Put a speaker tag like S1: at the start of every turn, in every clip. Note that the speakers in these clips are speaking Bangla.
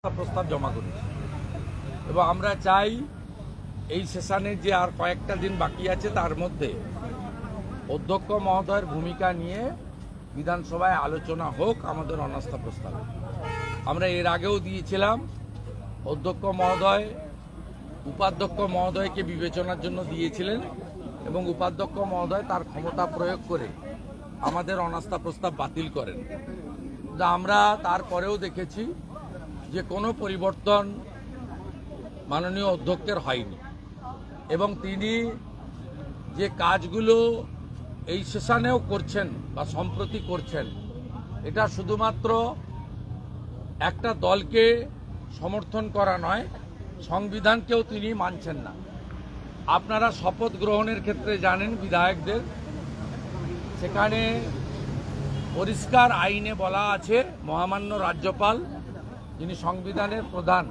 S1: প্রস্তাব জমা করেছি এবং আমরা চাই এই সেশনে যে আর কয়েকটা দিন বাকি আছে তার মধ্যে অধ্যক্ষ মহোদয়ের ভূমিকা নিয়ে বিধানসভায় আলোচনা হোক আমাদের অনাস্থা প্রস্তাবে। আমরা এর আগেও দিয়েছিলাম, অধ্যক্ষ মহোদয় উপাধ্যক্ষ মহোদয়কে বিবেচনার জন্য দিয়েছিলেন এবং উপাধ্যক্ষ মহোদয় তার ক্ষমতা প্রয়োগ করে আমাদের অনাস্থা প্রস্তাব বাতিল করেন। আমরা তারপরেও দেখেছি যে কোনো পরিবর্তন মাননীয় অধ্যক্ষের হয়নি এবং তিনি যে কাজগুলো এই সেশনেও করছেন বা সম্প্রতি করছেন, এটা শুধুমাত্র একটা দলকে সমর্থন করা নয়, সংবিধানকেও তিনি মানছেন না। আপনারা শপথ গ্রহণের ক্ষেত্রে জানেন বিধায়কদের, সেখানে পরিষ্কার আইনে বলা আছে মহামান্য রাজ্যপাল, যিনি সংবিধানের প্রধান,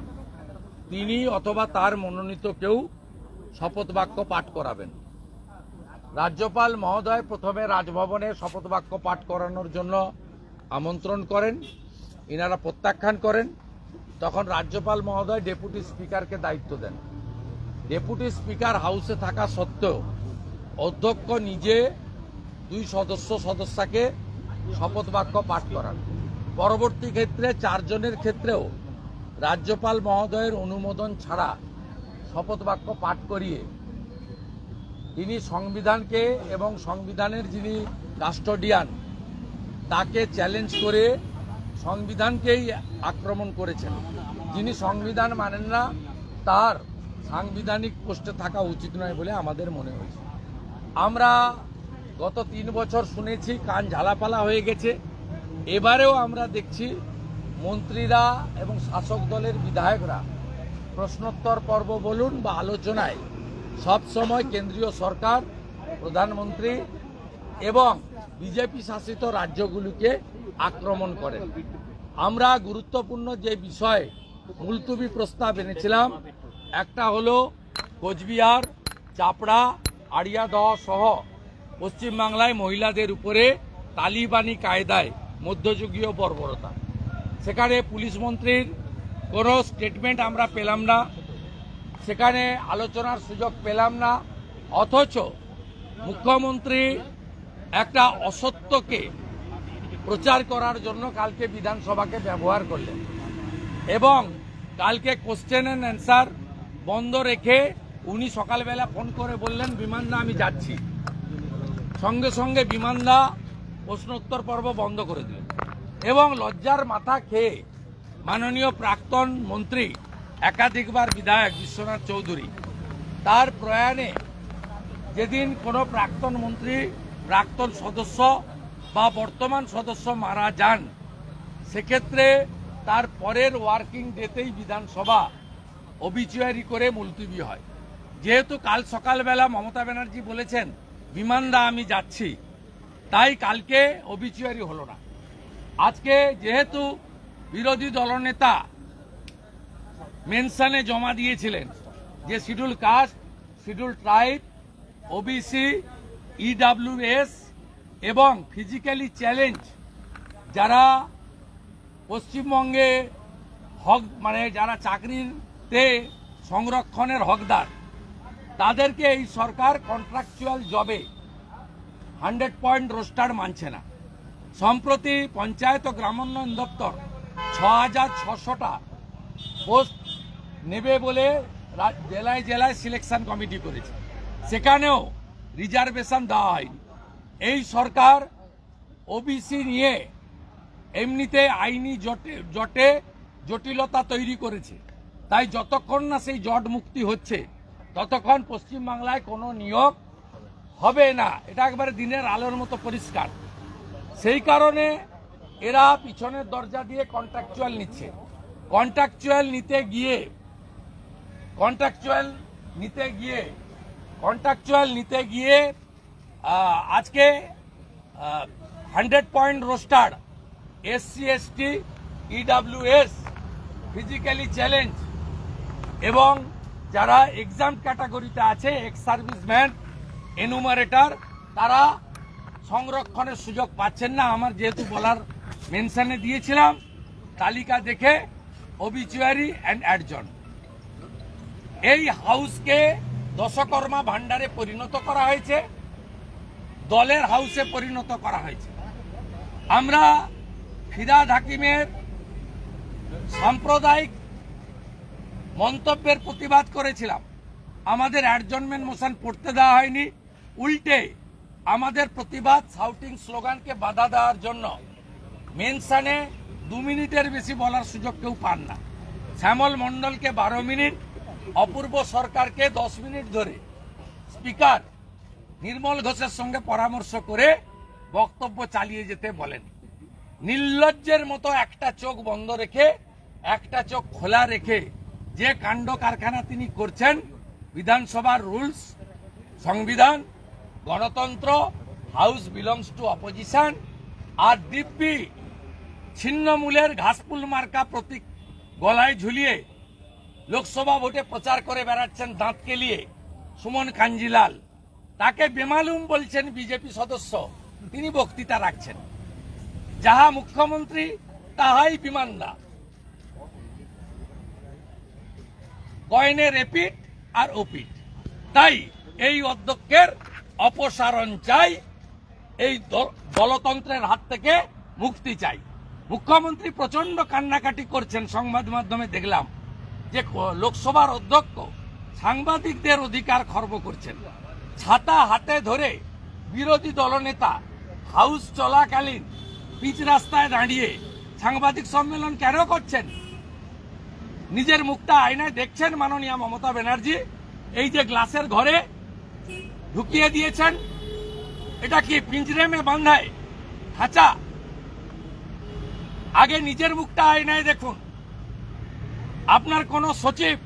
S1: তিনি অথবা তার মনোনীত কেউ শপথ বাক্য পাঠ করাবেন। রাজ্যপাল মহোদয় প্রথমে রাজভবনে শপথ বাক্য পাঠ করানোর জন্য আমন্ত্রণ করেন, ইনারা প্রত্যাখ্যান করেন। তখন রাজ্যপাল মহোদয় ডেপুটি স্পিকারকে দায়িত্ব দেন। ডেপুটি স্পিকার হাউসে থাকা সত্ত্বেও অধ্যক্ষ নিজে দুই সদস্যকে শপথ বাক্য পাঠ করান। পরবর্তী ক্ষেত্রে 4 জনের ক্ষেত্রেও রাজ্যপাল মহোদয়ের অনুমোদন ছাড়া শপথ বাক্য পাঠ করিয়ে তিনি সংবিধানকে এবং সংবিধানের যিনি কাস্টোডিয়ান তাকে চ্যালেঞ্জ করে সংবিধানকেই আক্রমণ করেছেন। যিনি সংবিধান মানেন না তার সাংবিধানিক পোস্টে থাকা উচিত নয় বলে আমাদের মনে হয়েছে। আমরা গত 3 বছর শুনেছি, কান ঝালাপালা হয়ে গেছে। এবারেও আমরা দেখছি মন্ত্রীরা এবং শাসক দলের বিধায়করা প্রশ্নোত্তর পর্ব বলুন বা আলোচনায় সব সময় কেন্দ্রীয় সরকার, প্রধানমন্ত্রী এবং বিজেপি শাসিত রাজ্যগুলিকে আক্রমণ করেন। আমরা গুরুত্বপূর্ণ যে বিষয়ে মুলতুবি প্রস্তাব এনেছিলাম, একটা হলো কোচবিহার, চাপড়া, আড়িয়াদহ সহ পশ্চিমবাংলায় মহিলাদের উপরে তালিবানি কায়দায় মধ্যযুগীয় বর্বরতা। সেখানে পুলিশ মন্ত্রীর কোনো স্টেটমেন্ট আমরা পেলাম না, সেখানে আলোচনার সুযোগ পেলাম না, অথচ মুখ্যমন্ত্রী একটা অসত্যকে প্রচার করার জন্য কালকে বিধানসভাকে ব্যবহার করলেন এবং কালকে কোশ্চেন অ্যান্ড অ্যান্সার বন্ধ রেখে উনি সকালবেলা ফোন করে বললেন বিমানদা আমি যাচ্ছি, সঙ্গে সঙ্গে বিমানদা প্রশ্নোত্তর পর্ব বন্ধ করে দিলেন এবং লজ্জার মাথা খেয়ে মাননীয় প্রাক্তন মন্ত্রী, একাধিকবার বিধায়ক বিশ্বনাথ চৌধুরী, তার প্রয়াণে যেদিন কোনো প্রাক্তন মন্ত্রী, প্রাক্তন সদস্য বা বর্তমান সদস্য মারা যান, সেক্ষেত্রে তার পরের ওয়ার্কিং ডেতেই বিধানসভা অবিচুয়ারি করে মুলতবি হয়। যেহেতু কাল সকালবেলা মমতা ব্যানার্জি বলেছেন বিমানদা আমি যাচ্ছি, তাই কালকে অবিচুয়ারি হলো না। আজকে যেহেতু বিরোধী দলনেতা মেনশনে জমা দিয়েছিলেন যে schedule caste, schedule tribe, OBC, EWS এবং ফিজিক্যালি চ্যালেঞ্জ যারা পশ্চিমবঙ্গে হক যারা চাকরিতে সংরক্ষণের হকদার, তাদেরকে এই সরকার কন্ট্রাকচুয়াল জবে 100 রোস্টার মানছে না। সম্প্রতি পঞ্চায়েত ও গ্রামোন্নয়ন দপ্তর 6600টা পোস্ট নেবে বলে জেলায় জেলায় সিলেকশন কমিটি করেছে, সেখানেও রিজার্ভেশন দেওয়া হয়নি। এই সরকার ওবিসি নিয়ে এমনিতে আইনি জটিলতা তৈরি করেছে, তাই যতক্ষণ না সেই জট মুক্তি হচ্ছে ততক্ষণ পশ্চিমবাংলায় কোনো নিয়োগ হবে না। এটা একবারে দিনের আলোর মতো পরিষ্কার। সেই কারণে এরা পিছনের দরজা দিয়ে কন্ট্রাকচুয়াল নিচ্ছে। কন্ট্রাকচুয়াল নিতে গিয়ে আজকে 100 roster SC, ST, EWS, physically challenge এবং যারা এক্সাম ক্যাটাগরিতে আছে, এক্স সার্ভিসম্যান, এনুমারেটর, তারা সংরক্ষণের সুযোগ পাচ্ছেন না। আমার যেহেতু বলার মেনশনে দিয়েছিলাম, তালিকা দেখে obituary and adjourn. এই হাউসকে দশকর্মা ভান্ডারে পরিণত করা হয়েছে, দলের হাউসে পরিণত করা হয়েছে। আমরা ফিরহাদ হাকিমের সাম্প্রদায়িক মন্তব্যের প্রতিবাদ করেছিলাম, আমাদের অ্যাডজর্নমেন্ট মোশন পড়তে দেওয়া হয়নি, উল্টে আমাদের প্রতিবাদ শাউটিং স্লোগানকে বাধা দেওয়ার জন্য মেনশনে 2 মিনিটের বেশি বলার সুযোগ কেউ পান না। শ্যামল মণ্ডলকে 12 মিনিট, অপূর্ব সরকারকে 10 মিনিট ধরে স্পিকার নির্মল ঘোষের সঙ্গে পরামর্শ করে বক্তব্য চালিয়ে যেতে বলেন। নির্লজ্জের মতো একটা চোখ বন্ধ রেখে একটা চোখ খোলা রেখে যে কাণ্ড কারখানা তিনি করছেন, বিধানসভার রুলস, সংবিধান, গণতন্ত্র, হাউস বিলংস টু অপোজিশন, আর দিব্যি ছিন্নমূলের ঘাসফুল মার্কা প্রতীক গলায় ঝুলিয়ে লোকসভা ভোটে প্রচার করে বেড়াচ্ছেন দাঁত কেলিয়ে সুমন কাঞ্জিলাল, তাকে বেমালুম বলছেন বিজেপি সদস্য, তিনি বক্তৃতা রাখছেন। যাহা মুখ্যমন্ত্রী তাহাই বিমানদা, কয়েনে রেপিট আর ওপিট। তাই এই অধ্যক্ষের অপসারণ চাই, এই দলতন্ত্রের হাত থেকে মুক্তি চাই। মুখ্যমন্ত্রী প্রচন্ড কান্নাকাটি করছেন, সংবাদ মাধ্যমে দেখলাম যে লোকসভার অধ্যক্ষ সাংবাদিকদের অধিকার খর্ব করছেন। ছাতা হাতে ধরে বিরোধী দলনেতা হাউস চলাকালীন পিচ রাস্তায় দাঁড়িয়ে সাংবাদিক সম্মেলন কেন করছেন? নিজের মুখটা আয়নায় দেখছেন মাননীয় মমতা ব্যানার্জি? এই যে গ্লাসের ঘরে ঢুকিয়ে দিয়েছেন, এটা কি পিঞ্জরে মে বাঁধায় খাঁচা? আগে নিজের মুখটা আয়নায় দেখুন। আপনার কোন সচিব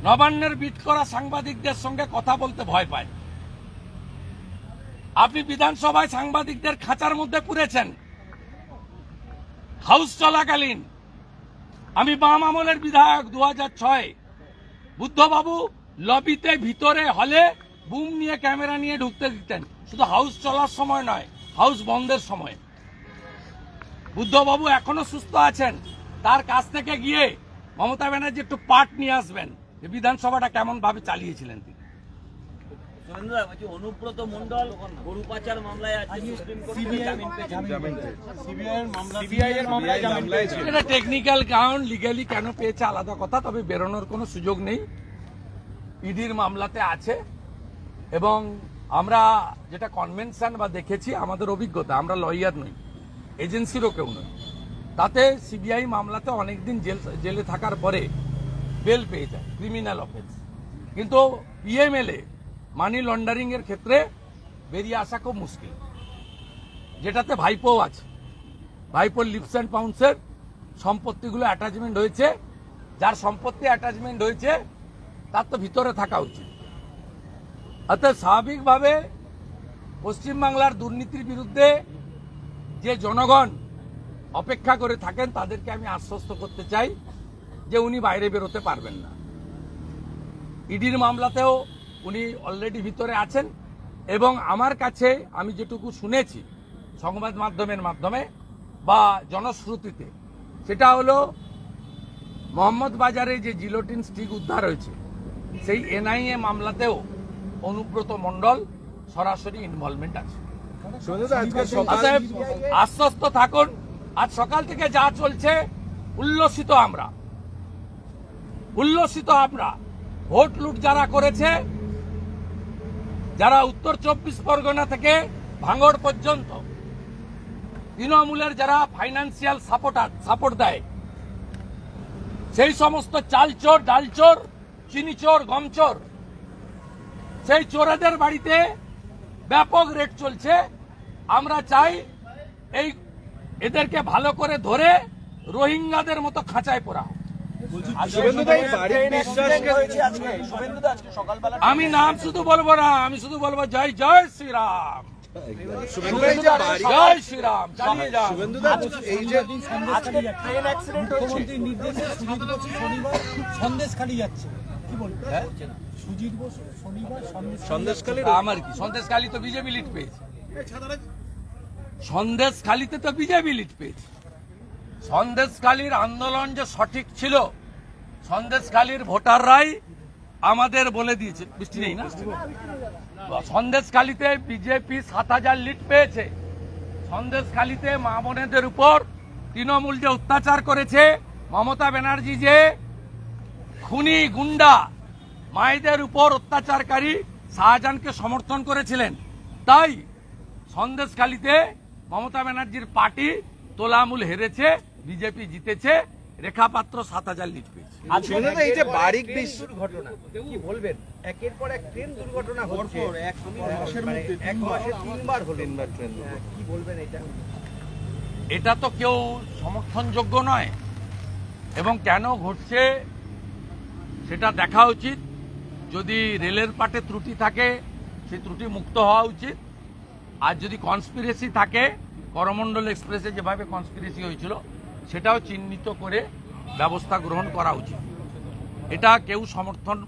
S1: নবান্নের বিট করা সাংবাদিকদের সঙ্গে কথা বলতে ভয় পায়। আপনি বিধানসভায় সাংবাদিকদের খাঁচার মধ্যে পুরেছেন হাউস চলাকালীন। আমি বাম আমলের বিধায়ক 2006 বুদ্ধবাবু লবিতে ভিতরে হলে বুম নিয়ে ক্যামেরা নিয়ে ঢুকতে দিতেন, শুধু হাউস চলার সময় নয়, হাউস বন্ধের সময়। বুদ্ধবাবু এখনো সুস্থ আছেন, তার কাছ থেকে গিয়ে মমতা ব্যানার্জি একটু পাঠ নিয়ে আসবেন যে বিধানসভাটা কেমন ভাবে চালিয়েছিলেন তিনি।
S2: অনুব্রত মণ্ডল গরু পাচার মামলায় আছে, সুপ্রিম কোর্টে জামিন পেয়েছে।
S1: এটা টেকনিক্যাল গ্রাউন্ড, লিগ্যালি কেন পেয়েছে আলাদা কথা, তবে বেরোনোর কোনো সুযোগ নেই। ইডির মামলাতে আছে এবং আমরা যেটা কনভেনশন বা দেখেছি, আমাদের অভিজ্ঞতা, আমরা লয়ার নই, এজেন্সিরও কেউ নই, তাতে সিবিআই মামলাতে অনেকদিন জেলে থাকার পরে বেল পেয়ে যায়, ক্রিমিনাল অফেন্স। কিন্তু পিএমএলএ মানি লন্ডারিং এর ক্ষেত্রে বেরিয়ে আসা খুব মুশকিল, যেটাতে ভাইপো আছে। ভাইপোর লিপস অ্যান্ড পাউন্সের সম্পত্তিগুলো অ্যাটাচমেন্ট হয়েছে, যার সম্পত্তি অ্যাটাচমেন্ট হয়েছে তার তো ভিতরে থাকা উচিত। অর্থাৎ স্বাভাবিকভাবে পশ্চিমবাংলার দুর্নীতির বিরুদ্ধে যে জনগণ অপেক্ষা করে থাকেন তাদেরকে আমি আশ্বস্ত করতে চাই যে উনি বাইরে বেরোতে পারবেন না। ইডির মামলাতেও উনি অলরেডি ভিতরে আছেন এবং আমার কাছে আমি যেটুকু শুনেছি সংবাদ মাধ্যমের মাধ্যমে বা জনশ্রুতিতে, সেটা হলো মোহাম্মদ বাজারে যে জিলোটিন স্টিক উদ্ধার হয়েছে সেই এনআইএ মামলাতেও অনুব্রত মণ্ডল সরাসরি ইনভলভমেন্ট আছে। আশ্বস্ত থাকুন, আজ সকাল থেকে যা চলছে উল্লসিত আমরা। ভোট লুট যারা করেছে, যারা উত্তর 24 পরগনা থেকে ভাঙড় পর্যন্ত তৃণমূলের যারা ফাইন্যান্সিয়াল সাপোর্ট দেয়, সেই সমস্ত চাল চোর, ডাল চোর, চিনি চোর, গম চোর, সেই চোরেদের বাড়িতে ব্যাপক রেড চলছে। আমরা চাই এদেরকে ভালো করে ধরে রোহিঙ্গাদের মতো খাঁচায় পড়া। আমি নাম শুধু বলবো না, আমি শুধু বলবো জয় জয় শ্রীরাম, জয় শ্রীরাম, চালিয়ে যান।
S3: সন্দেশখালী যাচ্ছে, কি বলবো? সুজিত বসু শনিবার
S1: সন্দেশখালী, আমার কি সন্দেশখালী তো বিজেপি লিড পেয়েছে, সন্দেশখালীতে তো বিজেপি লিড পেয়েছে। সন্দেশখালীর আন্দোলন যে সঠিক ছিল, সন্দেশখালীর ভোটাররাই আমাদের বলে দিয়েছে। বৃষ্টি নেই না? সন্দেশখালীতে বিজেপি 7,000 লিড পেয়েছে। সন্দেশখালীতে মা বোনেদের উপর তৃণমূল যে অত্যাচার করেছে, মমতা ব্যানার্জি যে খুনি গুন্ডা মায়েদের উপর অত্যাচারকারী শাহজাহানকে সমর্থন করেছিলেন, তাই সন্দেশখালীতে মমতা ব্যানার্জির পার্টি তোলামূল হেরেছে, বিজেপি জিতেছে, রেখা পাত্র 7,000 লিড পেয়েছে।
S4: শুনুন, এই যে বারিক
S5: ট্রেন দুর্ঘটনা কি বলবেন? একের পর এক ট্রেন দুর্ঘটনা হচ্ছে, মানে এক মাসে তিনবার হলো। কি বলবেন এটা?
S1: এটা তো কেউ সমর্থনযোগ্য নয়, এবং কেন ঘটছে সেটা দেখা উচিত। যদি রেলের পাটে ত্রুটি থাকে, সেই ত্রুটি মুক্ত হওয়া উচিত। আর যদি কনস্পিরেসি থাকে, করমণ্ডল এক্সপ্রেসে যেভাবে কনস্পিরেসি হয়েছিল, সেটাও চিহ্নিত করে ব্যবস্থা গ্রহণ করা উচিত। এটা কেউ সমর্থন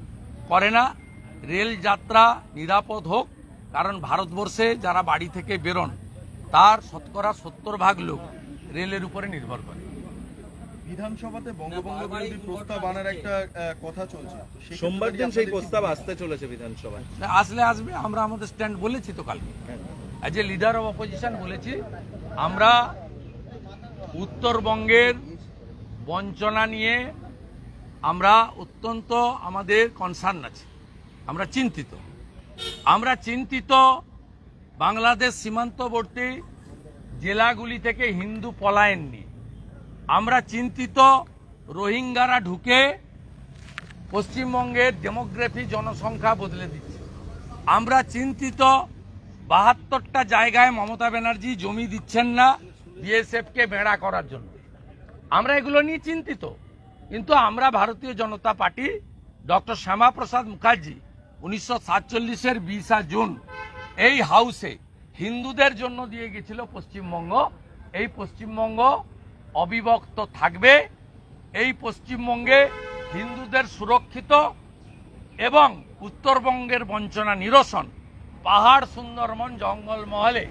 S1: করে না। রেল যাত্রা নিরাপদ হোক, কারণ ভারতবর্ষে যারা বাড়ি থেকে বেরোন তার 70% লোক রেলের উপরে নির্ভর করে।
S6: বিধানসভাতে বঙ্গভঙ্গ বিরোধী প্রস্তাব আনার একটা কথা চলছে।
S4: সোমবার দিন সেই প্রস্তাব আসতে চলেছে বিধানসভায়।
S1: আসলে আসবে, আমরা আমাদের স্ট্যান্ড বলেছি তো কালকে, as a leader of opposition বলেছি, আমরা উত্তরবঙ্গের বঞ্চনা নিয়ে আমরা অত্যন্ত আমাদের কনসার্ন আছে, আমরা চিন্তিত। বাংলাদেশ সীমান্তবর্তী জেলাগুলি থেকে হিন্দু পলায়ন নিয়ে আমরা চিন্তিত। রোহিঙ্গারা ঢুকে পশ্চিমবঙ্গের ডেমোগ্রাফি, জনসংখ্যা বদলে দিচ্ছে। আমরা চিন্তিত 72টা জায়গায় মমতা ব্যানার্জি জমি দিচ্ছেন না বিএসএফকে বেড়া করার জন্য। আমরা এগুলো নিয়ে চিন্তিত, কিন্তু আমরা ভারতীয় জনতা পার্টি ডক্টর শ্যামাপ্রসাদ মুখার্জি 1947-এর 20 জুন এই হাউসে হিন্দুদের জন্য দিয়ে গেছিল পশ্চিমবঙ্গ। এই পশ্চিমবঙ্গ অবিভক্ত থাকবে। এই পশ্চিমবঙ্গে হিন্দুদের সুরক্ষিত এবং উত্তরবঙ্গের বঞ্চনা নিরসন, পাহাড়, সুন্দরবন, জঙ্গলমহলে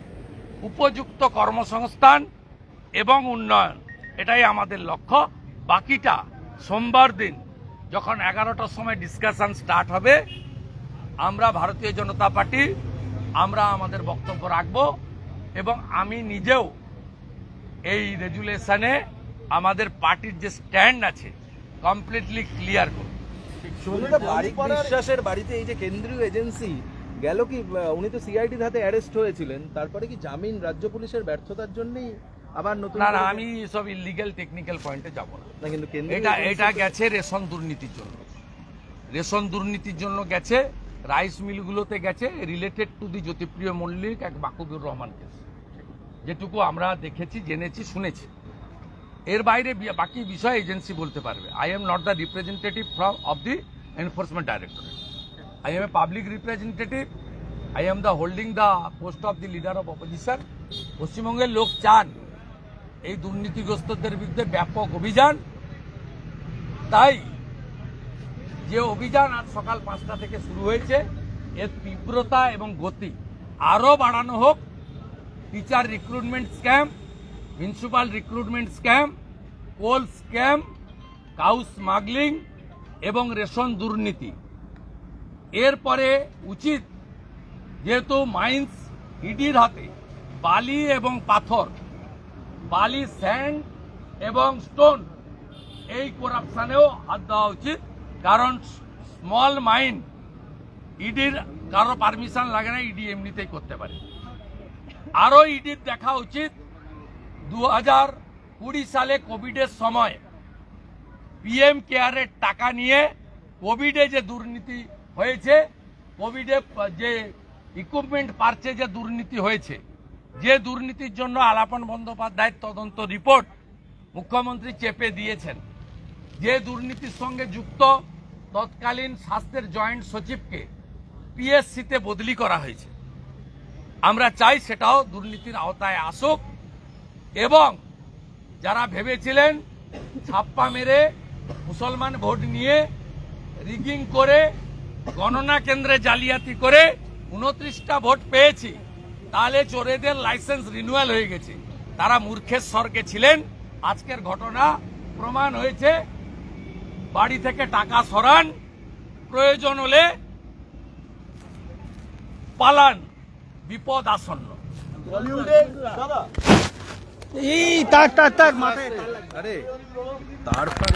S1: উপযুক্ত কর্মসংস্থান এবং উন্নয়ন, এটাই আমাদের লক্ষ্য। বাকিটা সোমবার দিন যখন 11টার সময় ডিসকাশন স্টার্ট হবে, আমরা ভারতীয় জনতা পার্টি আমরা আমাদের বক্তব্য রাখব, এবং আমি নিজেও এই রেজুলেশনে আমাদের পার্টির যে স্ট্যান্ড আছে কমপ্লিটলি ক্লিয়ার করব।
S4: বারিক বিশ্বাসের বাড়িতে এই যে কেন্দ্রীয় এজেন্সি গেল, কি উনি তো সিআইডির হাতে অ্যারেস্ট হয়েছিলেন, তারপরে কি জামিন রাজ্য পুলিশের ব্যর্থতার জন্যই আবার নতুন?
S1: না, আমি সব ইলিগ্যাল টেকনিক্যাল পয়েন্টে যাব না।
S4: কিন্তু
S1: এটা গেছে রেশন দুর্নীতির জন্য গেছে, রাইস মিলগুলোতে গেছে, related to the Jyotipriyo Mallick এক বাকুবুর রহমান কেস, যেটুকু আমরা দেখেছি, জেনেছি, শুনেছি। এর বাইরে বাকি বিষয় এজেন্সি বলতে পারবে। I am not the representative of the enforcement directorate. I am a public representative. I am the holding the post of the leader of opposition. পশ্চিমবঙ্গের লোক চান এই দুর্নীতিগ্রস্তদের বিরুদ্ধে ব্যাপক অভিযান। তাই যে অভিযান আজ সকাল 5টা থেকে শুরু হয়েছে, এর তীব্রতা এবং গতি আরও বাড়ানো হোক। Teacher recruitment scam, municipal recruitment scam, coal scam, cow smuggling এবং রেশন দুর্নীতি। এরপরে উচিত, যেহেতু মাইন্স ইডির হাতে বালি এবং পাথর, বালি, স্যান্ড এবং স্টোন, এই করাপশনেও হাত দেওয়া উচিত। কারণ স্মল মাইন ইডির কারো পারমিশন লাগে না, ইডি এমনিতেই করতে পারে। আরও ইডির দেখা উচিত 2020 সালে কোভিডের সময় পিএম কেয়ারের টাকা নিয়ে কোভিডে যে দুর্নীতি হয়েছে, কোভিডে যে ইকুইপমেন্ট পারচেজে দুর্নীতি হয়েছে, যে দুর্নীতির জন্য আলাপন বন্দ্যোপাধ্যায়ের তদন্ত রিপোর্ট মুখ্যমন্ত্রী চেপে দিয়েছেন, যে দুর্নীতির সঙ্গে যুক্ত তৎকালীন স্বাস্থ্যের জয়েন্ট সচিবকে পিএসসিতে বদলি করা হয়েছে। আমরা চাই সেটাও দুর্নীতির আওতায় আসুক, এবং যারা ভেবেছিলেন ছাপ্পা মেরে মুসলমান ভোট নিয়ে রিগিং করে গণনা কেন্দ্রে জালিয়াতি করে 29টা ভোট পেয়েছি, তাহলে চোরেদের লাইসেন্স রিনিউয়াল হয়ে গেছে। তারা মূর্খের স্বর্গে ছিলেন, আজকের ঘটনা প্রমাণ হয়েছে, বাড়ি থেকে টাকা সরান, প্রয়োজন হলে পালান, বিপদ আসন্ন।
S3: এই তাক মাথায়
S4: আরে তারপর